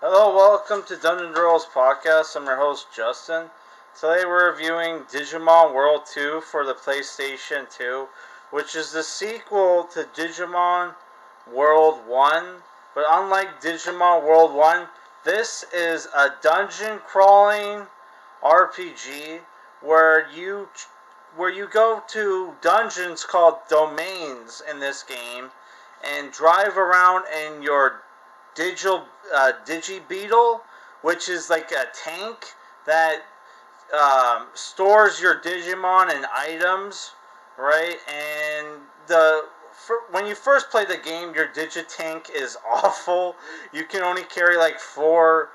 Hello, welcome to Dungeon Girls Podcast. I'm your host, Justin. Today we're reviewing Digimon World 2 for the PlayStation 2, which is the sequel to Digimon World 1. But unlike Digimon World 1, this is a dungeon crawling RPG where you go to dungeons called domains in this game and drive around in your Digibeetle, which is like a tank that stores your Digimon and items, right? And when you first play the game, your Digitank is awful. You can only carry like four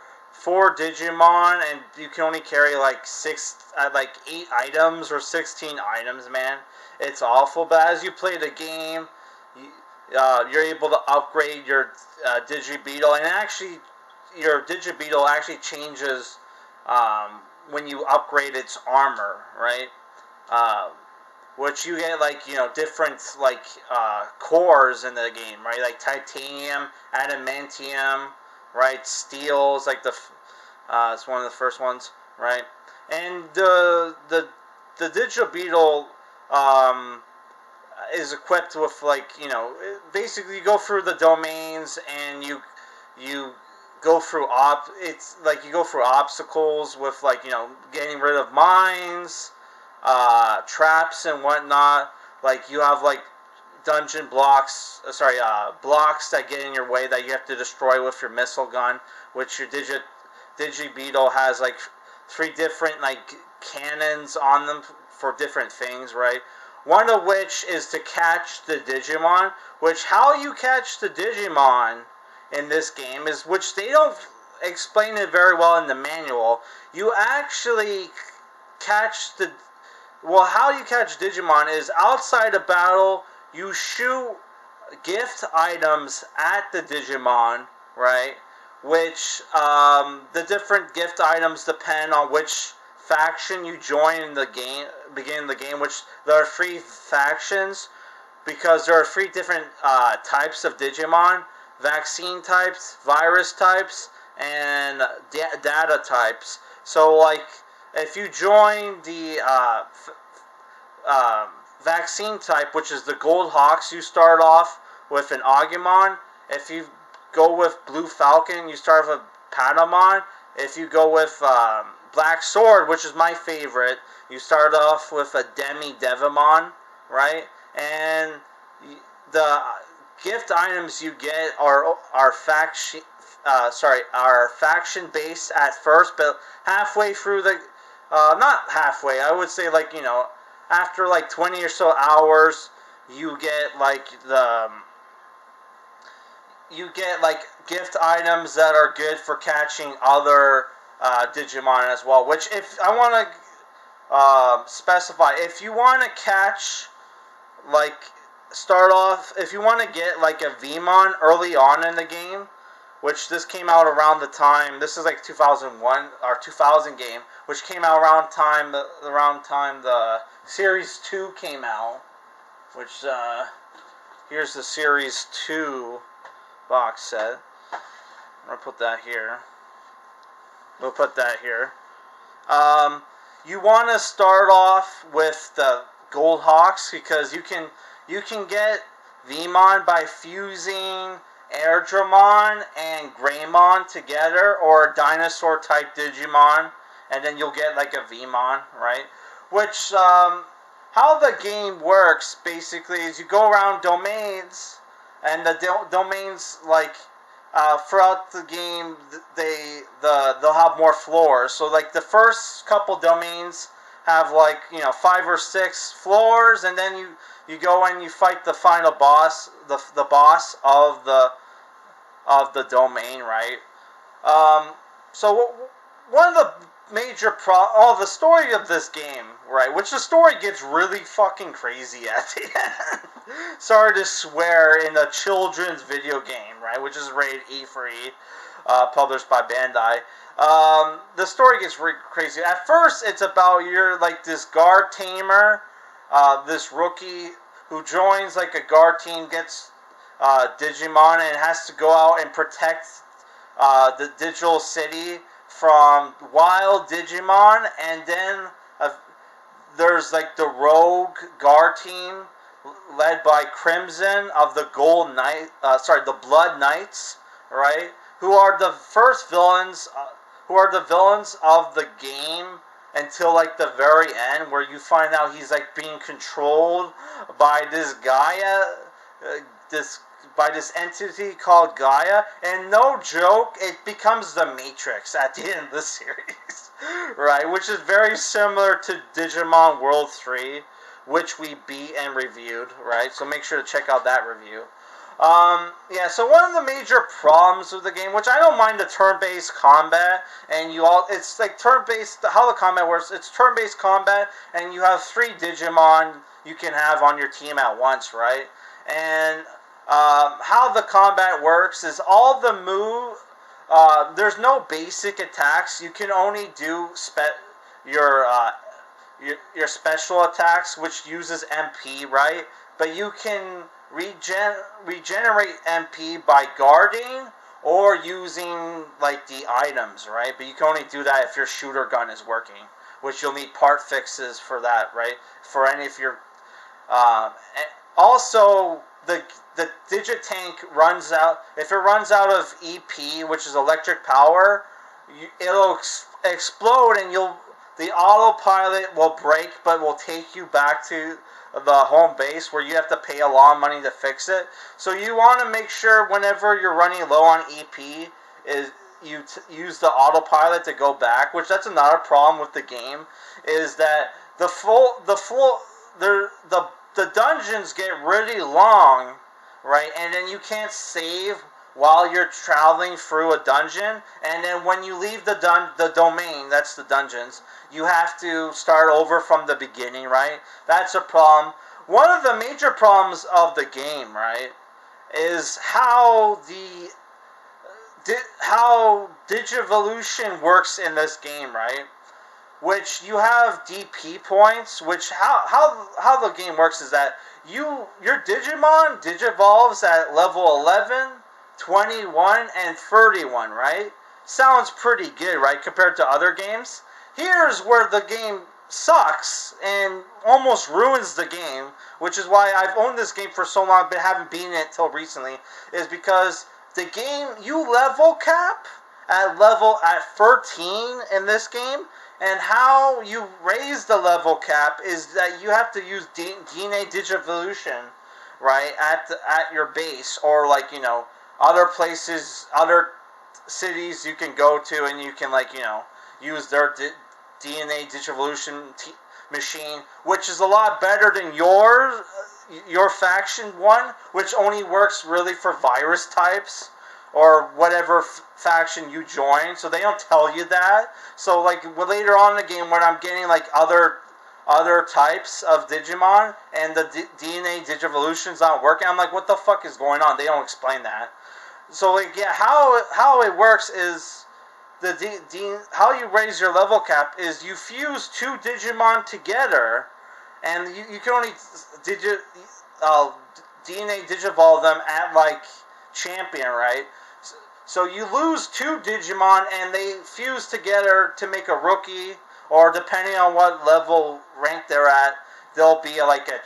Digimon, and you can only carry like 8 items or 16 items. Man, it's awful. But as you play the game, you're able to upgrade your Digibeetle, and actually, your Digibeetle actually changes when you upgrade its armor, right? Uh, which you get different cores in the game, right? Like titanium, adamantium, right? Steel's like it's one of the first ones, right? And the Digibeetle is equipped with basically you go through the domains and you go through you go through obstacles with getting rid of mines, traps and whatnot. Like you have dungeon blocks, blocks that get in your way that you have to destroy with your missile gun, which your Digibeetle has three different cannons on them for different things, right? One of which is to catch the Digimon, which how you catch the Digimon in this game is, which they don't explain it very well in the manual. You actually how you catch Digimon is outside a battle, you shoot gift items at the Digimon, right? Which, the different gift items depend on which faction you join in the game, beginning of the game, which there are 3 factions, because there are 3 different types of Digimon: vaccine types, virus types, and data types. So, if you join the vaccine type, which is the Gold Hawks, you start off with an Agumon. If you go with Blue Falcon, you start with a Patamon. If you go with Black Sword, which is my favorite, you start off with a Devimon, right? And the gift items you get are faction based at first, but halfway through the not halfway, I would say after 20 or so hours, you get gift items that are good for catching other Digimon as well. Which, if I want to specify, if you want to catch if you want to get a Vmon early on in the game, which this came out around the time, this is 2001 or 2000 game, which came out around time the Series 2 came out, which here's the Series 2 box set. I'm gonna put that here. We'll put that here. You want to start off with the Gold Hawks, because you can get Vmon by fusing Airdramon and Greymon together, or dinosaur type Digimon, and then you'll get a Vmon, right? Which how the game works basically is you go around domains, and the domains throughout the game they'll have more floors. So the first couple domains have 5 or 6 floors, and then you go and you fight the final boss, the boss of the domain, right? So one of the major the story of this game, right? Which the story gets really fucking crazy at the end. Sorry to swear, in a children's video game, right? Which is rated E for E, published by Bandai. The story gets really crazy. At first, it's about you're this guard tamer, this rookie who joins a guard team, gets Digimon, and has to go out and protect the digital city from Wild Digimon, and then uh, there's like the Rogue Guard team led by Crimson of the the Blood Knights, right? Who are the first villains? Who are the villains of the game until like the very end, where you find out he's like being controlled by this Gaia, this by this entity called Gaia, and no joke, it becomes the Matrix at the end of the series, right? Which is very similar to Digimon World 3, which we beat and reviewed, right? So make sure to check out that review. Yeah, so one of the major problems with the game, which I don't mind the turn-based combat, and it's like turn-based, how the combat works, it's turn-based combat, and you have 3 Digimon you can have on your team at once, right? And how the combat works is all the there's no basic attacks. You can only do your, uh, your special attacks, which uses MP, right? But you can regenerate MP by guarding or using like the items, right? But you can only do that if your shooter gun is working, which you'll need part fixes for that, right? For any of your also the Digitank runs out. If it runs out of EP, which is electric power, it'll explode, and the autopilot will break, but will take you back to the home base where you have to pay a lot of money to fix it. So you want to make sure whenever you're running low on EP, is you use the autopilot to go back, which that's another problem with the game, is that the dungeons get really long, right? And then you can't save while you're traveling through a dungeon, and then when you leave the domain, that's the dungeons, you have to start over from the beginning, right? That's a problem. One of the major problems of the game, right, is how Digivolution works in this game, right? Which you have DP points, which how the game works is that your Digimon digivolves at level 11, 21, and 31, right? Sounds pretty good, right, compared to other games. Here's where the game sucks and almost ruins the game, which is why I've owned this game for so long but haven't beaten it till recently, is because the game, you level cap at 13 in this game, and how you raise the level cap is that you have to use DNA Digivolution, right, at your base, or like, other places, other cities you can go to, and you can, like, use their DNA Digivolution machine, which is a lot better than your faction one, which only works really for virus types or whatever faction you join. So they don't tell you that. So like later on in the game, when I'm getting like other types of Digimon and the DNA Digivolution's not working, I'm like, what the fuck is going on? They don't explain that. So like, yeah, how it works is how you raise your level cap is you fuse 2 Digimon together, and you can only DNA Digivolve them at like champion, right? So you lose 2 Digimon and they fuse together to make a rookie, or depending on what level rank they're at, they'll be like a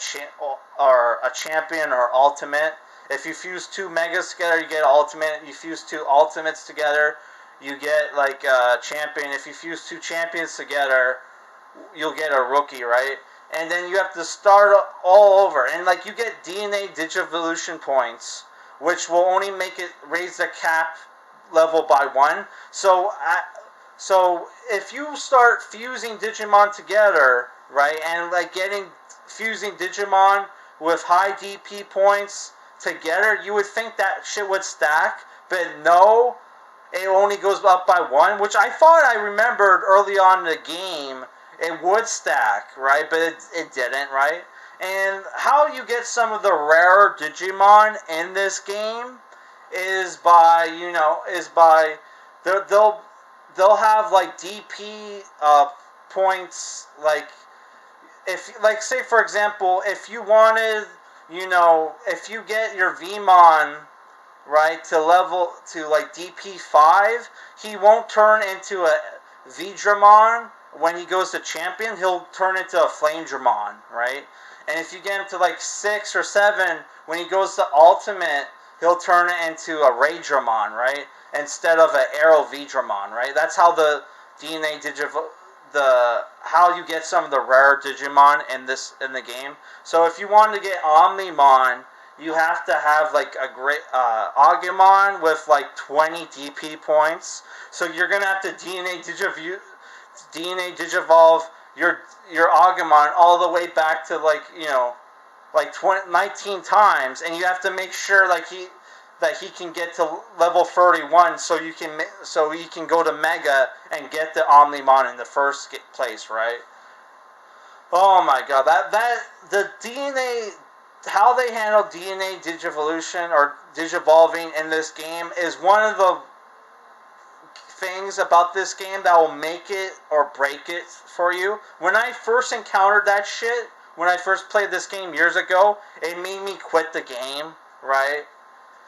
champion or ultimate. If you fuse 2 megas together, you get ultimate. You fuse 2 ultimates together, you get like a champion. If you fuse 2 champions together, you'll get a rookie, right? And then you have to start all over. And like you get DNA Digivolution points, which will only make it raise the cap level by 1. So if you start fusing Digimon together, right, and like fusing Digimon with high DP points together, you would think that shit would stack, but no, it only goes up by 1, which I thought I remembered early on in the game it would stack, right, but it didn't, right? And how you get some of the rarer Digimon in this game is by they'll have like DP points, like say for example, if you wanted, if you get your Vmon right, to like DP5, he won't turn into a Vidramon. When he goes to champion, he'll turn into a Flame-Dramon, right? And if you get him to like 6 or 7, when he goes to ultimate, he'll turn it into a Raydramon, right? Instead of an Arrow Vidramon, right? That's how the DNA how you get some of the rare Digimon in the game. So if you want to get Omnimon, you have to have like a great Agumon with like 20 DP points. So you're gonna have to DNA Digivolve your Agumon all the way back to like like 19 times, and you have to make sure like that he can get to level 31, so he can go to Mega and get the Omnimon in the first place, right? Oh my god, the DNA, how they handle DNA Digivolution or Digivolving in this game is one of the things about this game that will make it or break it for you. When I first encountered that shit, when I first played this game years ago, it made me quit the game, right?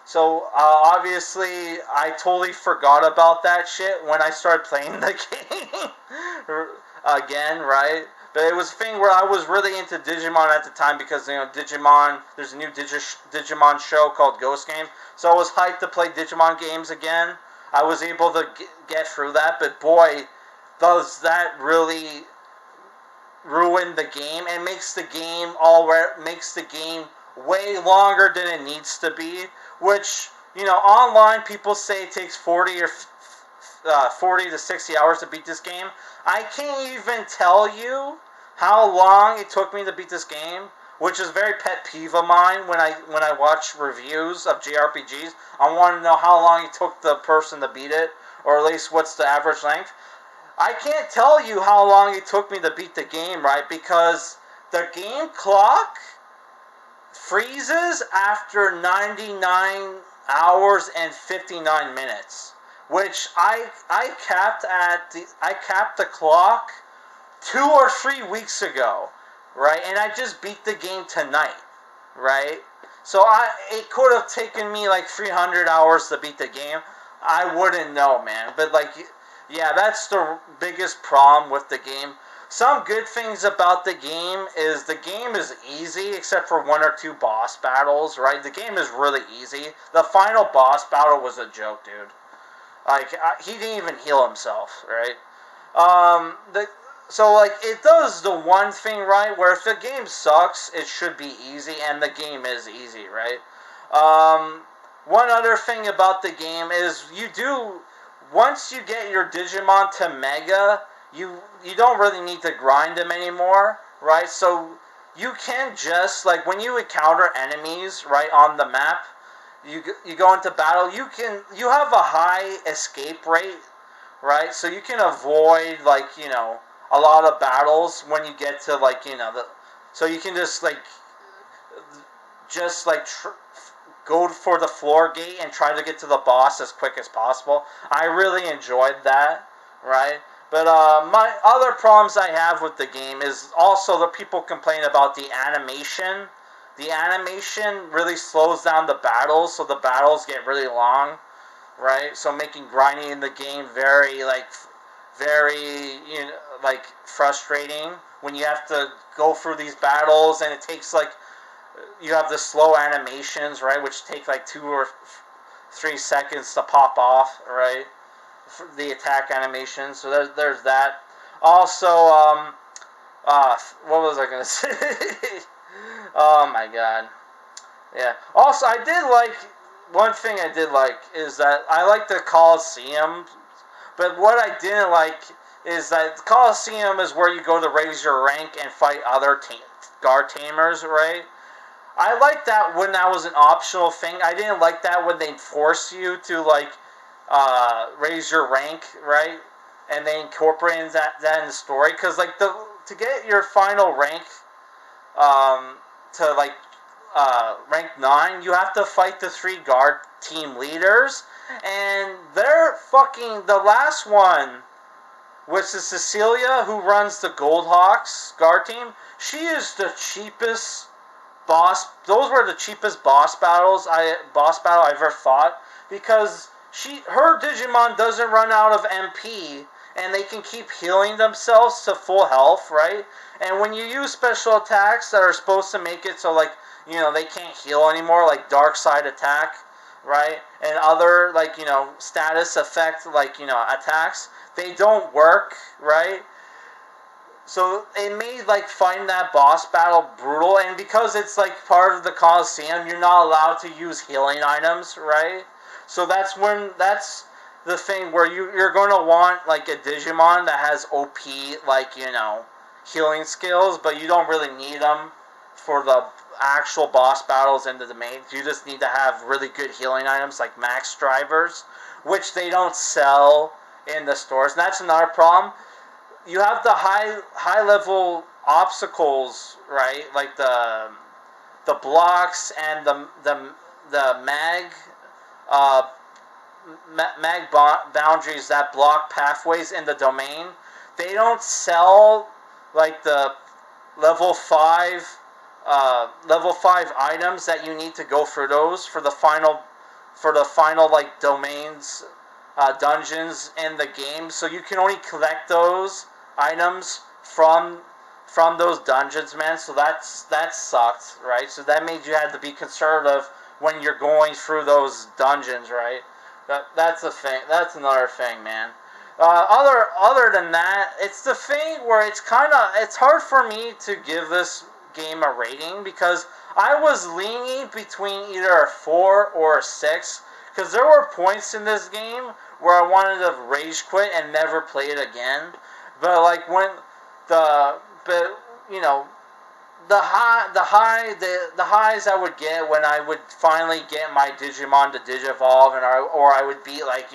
So, obviously, I totally forgot about that shit when I started playing the game again, right? But it was a thing where I was really into Digimon at the time because, Digimon, there's a new Digimon show called Ghost Game. So I was hyped to play Digimon games again. I was able to get through that, but boy, does that really ruin the game and makes the game way longer than it needs to be, which, online people say it takes 40 to 60 hours to beat this game. I can't even tell you how long it took me to beat this game, which is a very pet peeve of mine when I watch reviews of JRPGs. I want to know how long it took the person to beat it, or at least what's the average length. I can't tell you how long it took me to beat the game, right? Because the game clock freezes after 99 hours and 59 minutes, which I capped the clock 2 or 3 weeks ago, right? And I just beat the game tonight, right? So it could have taken me like 300 hours to beat the game. I wouldn't know, man. But like, yeah, that's the biggest problem with the game. Some good things about the game is easy, except for 1 or 2 boss battles, right? The game is really easy. The final boss battle was a joke, dude. Like, he didn't even heal himself, right? So, like, it does the one thing right, where if the game sucks, it should be easy, and the game is easy, right? One other thing about the game is once you get your Digimon to Mega, you don't really need to grind them anymore, right? So you can just, like, when you encounter enemies, right, on the map, you go into battle, you have a high escape rate, right? So you can avoid, like, a lot of battles when you get to, like, so you can just go for the floor gate and try to get to the boss as quick as possible. I really enjoyed that, right? But my other problems I have with the game is also the people complain about the animation. The animation really slows down the battles, so the battles get really long, right? So making grinding in the game very frustrating when you have to go through these battles, and it takes you have the slow animations, right, which take like 2 or 3 seconds to pop off, right? The attack animation. So there's that. Also, what was I gonna say? Oh my god. Yeah. Also, one thing I did like is that I like the Coliseum, but what I didn't like is that the Coliseum is where you go to raise your rank and fight other guard tamers, right? I liked that when that was an optional thing. I didn't like that when they force you to raise your rank, right? And they incorporated that in the story, because to get your final rank, to rank 9, you have to fight the 3 guard team leaders, and they're the last one, which is Cecilia, who runs the Goldhawks guard team. She is the cheapest those were the cheapest boss battle I ever fought, because her Digimon doesn't run out of MP, and they can keep healing themselves to full health, right? And when you use special attacks that are supposed to make it so, like, they can't heal anymore, like dark side attack, right? And other, like, status effect, like, attacks, they don't work, right? So it made, like, fighting that boss battle brutal, and because it's, like, part of the Coliseum, you're not allowed to use healing items, right? So that's the thing where you're going to want, like, a Digimon that has OP, like, healing skills, but you don't really need them for the actual boss battles in the domain. You just need to have really good healing items, like max drivers, which they don't sell in the stores. And that's another problem. You have the high level obstacles, right? Like the blocks and the uh, boundaries that block pathways in the domain. They don't sell, like, the level 5 items that you need to go through those for the final like domains, dungeons in the game. So you can only collect those items from those dungeons, man. So that sucked, right? So that made you have to be conservative when you're going through those dungeons, right? That's a thing. That's another thing, man. Other than that, it's the thing where it's hard for me to give this game a rating, because I was leaning between either a 4 or a 6, because there were points in this game where I wanted to rage quit and never play it again. But, like, when but you know the highs I would get when I would finally get my Digimon to Digivolve, or I would be, like,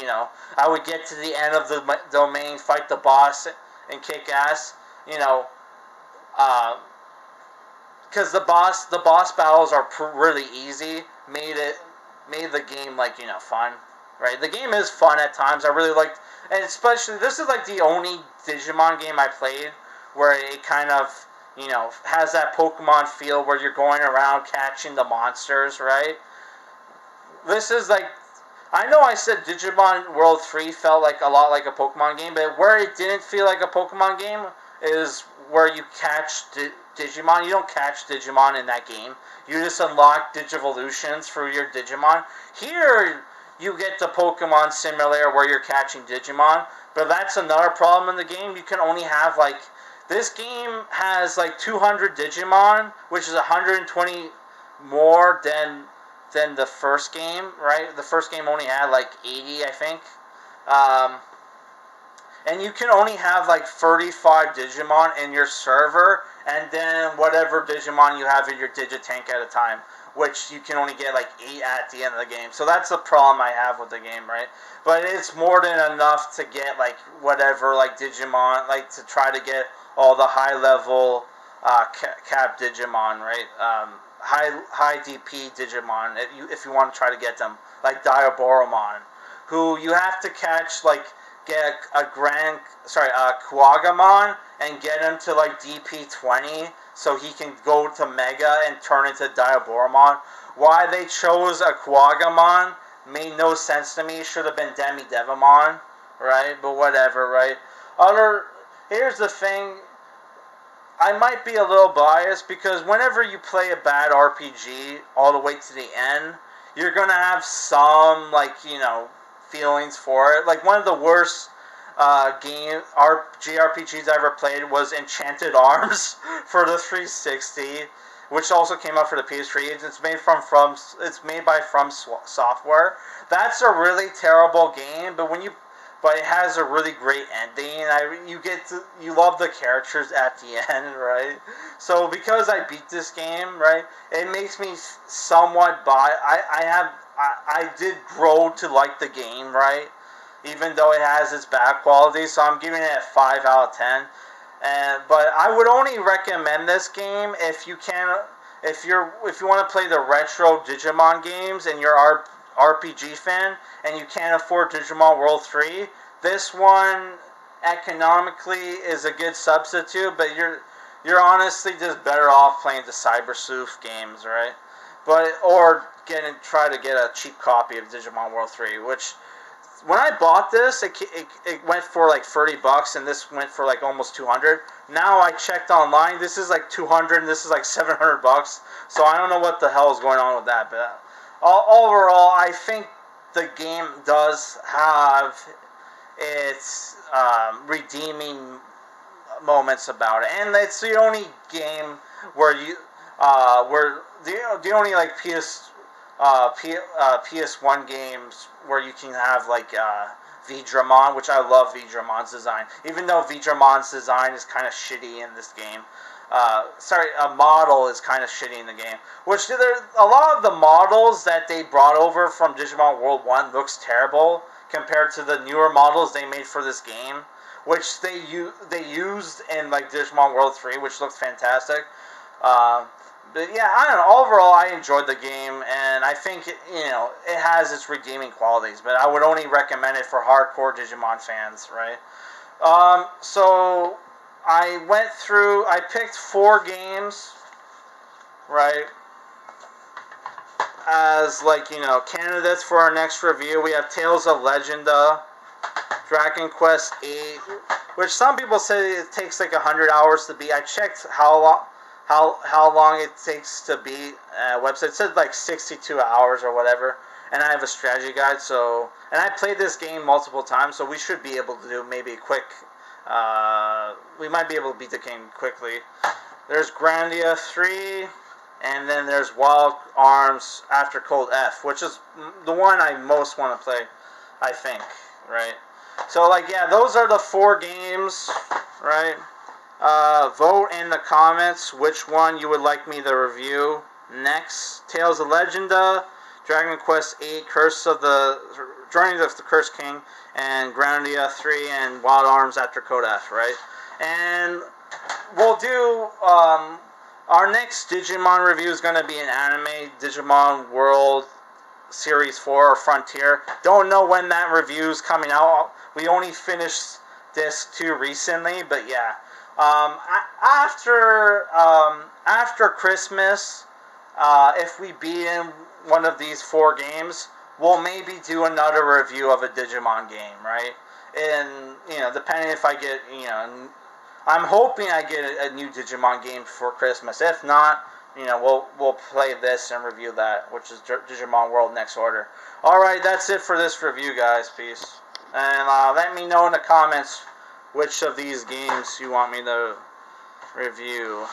I would get to the end of the domain, fight the boss, and kick ass, because the boss battles are really easy, made the game, like, fun, right? The game is fun at times. I really liked, and especially this is, like, the only Digimon game I played where it kind of, has that Pokemon feel where you're going around catching the monsters, right? This is, like, I know I said Digimon World 3 felt like a lot like a Pokemon game, but where it didn't feel like a Pokemon game is where you catch Digimon. You don't catch Digimon in that game. You just unlock Digivolutions through your Digimon. Here, you get the Pokemon Simulator where you're catching Digimon, but that's another problem in the game. You can only have, like, this game has, like, 200 Digimon, which is 120 more than the first game, right? The first game only had, like, 80, I think. And you can only have, like, 35 Digimon in your server, and then whatever Digimon you have in your Digitank at a time, which you can only get, like, 8 at the end of the game. So that's the problem I have with the game, right? But it's more than enough to get, like, whatever, like, Digimon, like, to try to get all the high-level cap Digimon, right? High DP Digimon, if you want to try to get them, like Diaboromon, who you have to catch, like, get a Kuwagamon and get him to, like, DP 20 so he can go to Mega and turn into Diaboromon. Why they chose a Kuwagamon made no sense to me. Should have been Devimon, right? But whatever, right? Here's the thing. I might be a little biased, because whenever you play a bad RPG all the way to the end, you're going to have some, like, feelings for it. Like, one of the worst JRPGs I ever played was Enchanted Arms for the 360, which also came out for the PS3. It's made by From Software. That's a really terrible game, but it has a really great ending, and you love the characters at the end, right? So because I beat this game, right, it makes me somewhat I did grow to like the game, right? Even though it has its bad qualities, so I'm giving it a 5 out of 10. But I would only recommend this game if you want to play the retro Digimon games and you're RPG fan and you can't afford Digimon World 3. This one economically is a good substitute, but you're honestly just better off playing the Cyber Sleuth games, right? Or try to get a cheap copy of Digimon World 3, which when I bought this, it went for like $30, and this went for like almost 200. Now I checked online, this is like 200, and this is like $700. So I don't know what the hell is going on with that. But overall, I think the game does have its redeeming moments about it, and it's the only game where the only like PS1 games where you can have like Vidramon, which I love Vidramon's design, even though Vidramon's design is kind of shitty in this game. A model is kind of shitty in the game. Which a lot of the models that they brought over from Digimon World 1 looks terrible compared to the newer models they made for this game, which they used in like Digimon World 3, which looked fantastic. But yeah, I don't know. Overall, I enjoyed the game, and I think it has its redeeming qualities. But I would only recommend it for hardcore Digimon fans, right? So I picked 4 games, right, as candidates for our next review. We have Tales of Legenda, Dragon Quest 8, which some people say it takes like 100 hours to beat. I checked how long it takes to beat website. It said like 62 hours or whatever. And I have a strategy guide, and I played this game multiple times, so we should be able to do maybe a quick, we might be able to beat the game quickly. There's Grandia 3, and then there's Wild Arms After Cold F, which is the one I most want to play, I think, right? So, those are the 4 games, right? Vote in the comments which one you would like me to review next. Tales of Legenda, Dragon Quest 8, Journey of the Cursed King, and Grandia 3, and Wild Arms After Code F, right? And we'll do, our next Digimon review is going to be an anime, Digimon World Series 4 or Frontier. Don't know when that review is coming out. We only finished this too recently, but yeah. After Christmas, if we beat in one of these 4 games, we'll maybe do another review of a Digimon game, right? And, depending if I get, I'm hoping I get a new Digimon game for Christmas. If not, we'll play this and review that, which is Digimon World Next Order. Alright, that's it for this review, guys. Peace. And let me know in the comments which of these games you want me to review.